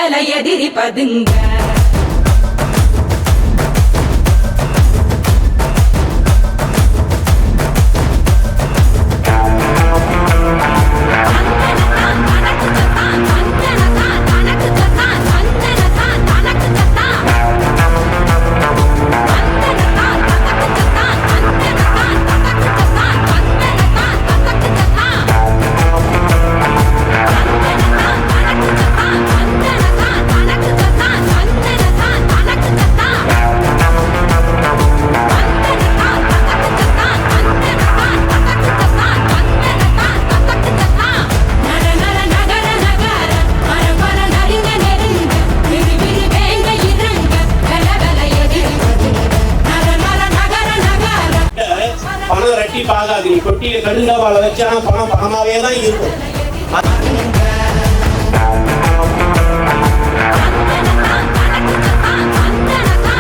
கலகல எதிரி பதுங்க பணம் ரெட்டிப்பாகாது. நீ கொட்டியை கடுங்காவால வச்சா பணம் பணமாவே தான் இருக்கும்.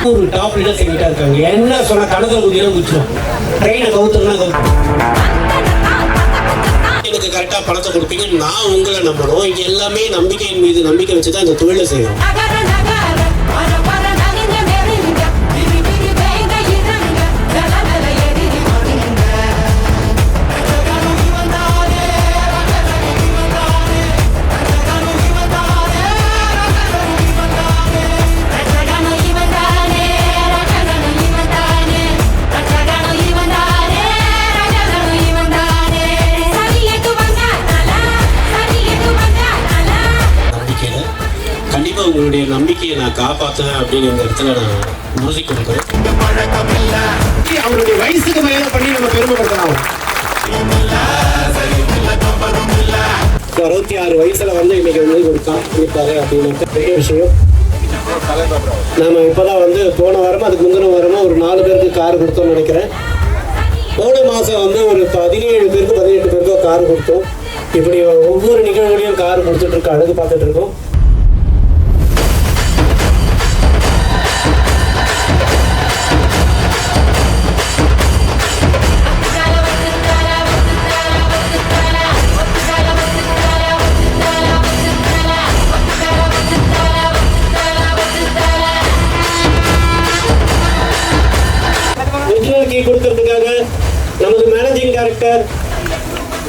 ஒரு டாப் லீடர்ஸ் எங்கிட்ட இருக்காங்க. என்ன சொன்ன கணக்கில் குதிரை குச்சிடும், ட்ரெயினை கவுத்துனா எனக்கு கரெக்டாக பணத்தை கொடுப்பீங்க. நான் உங்களை நம்பணும். இங்கே எல்லாமே நம்பிக்கையின் மீது நம்பிக்கை வச்சு தான் இந்த தொழிலை செய்யணும். கண்டிப்பா உங்களுடைய நம்பிக்கையை நான் காப்பாற்றுவேன் அப்படின்னு இந்த இடத்துல நான் உறுதி கொடுக்குறேன். அவருடைய வயசுக்கு மேல பண்ணி நம்ம பெருமைப்படுத்தலாம். 66 வயசுல வந்து இன்னைக்கு வந்து ஒரு காப்பு இருக்காரு அப்படின்னு பெரிய விஷயம். நாம இப்பதான் வந்து போன வாரமா அதுக்கு முந்தின வாரமா ஒரு 4 பேருக்கு கார் கொடுத்தோம்னு நினைக்கிறேன். போன மாசம் வந்து ஒரு 17 பேருக்கு 18 பேருக்கு கார் கொடுத்தோம். இப்படி ஒவ்வொரு நிகழ்வுகளையும் கார் கொடுத்துட்டு இருக்கோம், அழகு பார்த்துட்டு இருக்கோம். கொடுக்கிறதுக்காக நமது மேனேஜிங் டைரக்டர்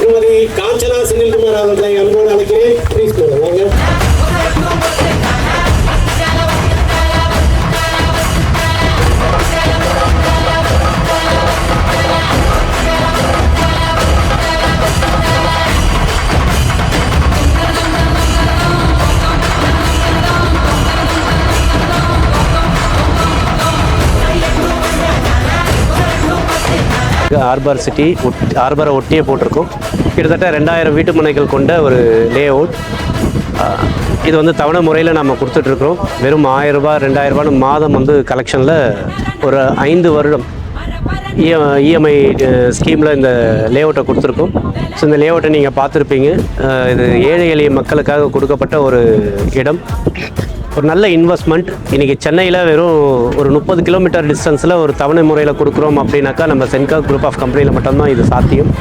திருமதி காஞ்சனா சுனில்குமார் அவர்களை அன்போடு அழைக்கிறேன். ப்ளீஸ் வாங்க. ஆர்பர் சிட்டி ஆர்பரை ஒட்டியே போட்டிருக்கோம். கிட்டத்தட்ட 2000 வீட்டு மனைகள் கொண்ட ஒரு லே அவுட். இது வந்து தவணை முறையில் நம்ம கொடுத்துட்ருக்குறோம். வெறும் 1000 ரூபாய் 2000 ரூபான்னு மாதம் வந்து கலெக்ஷனில் ஒரு 5 வருடம் இஎம்ஐ ஸ்கீமில் இந்த லே அவுட்டை கொடுத்துருக்கோம். ஸோ இந்த லே அவுட்டை நீங்கள் பார்த்துருப்பீங்க. இது ஏழை எளிய மக்களுக்காக கொடுக்கப்பட்ட ஒரு இடம், ஒரு நல்ல இன்வெஸ்ட்மெண்ட். இன்றைக்கி சென்னையில் வெறும் ஒரு 30 கிலோமீட்டர் டிஸ்டன்ஸில் ஒரு தவணை முறையில் கொடுக்குறோம் அப்படின்னாக்கா நம்ம சென்கா குரூப் ஆஃப் கம்பெனியில் மட்டும்தான் இது சாத்தியம்.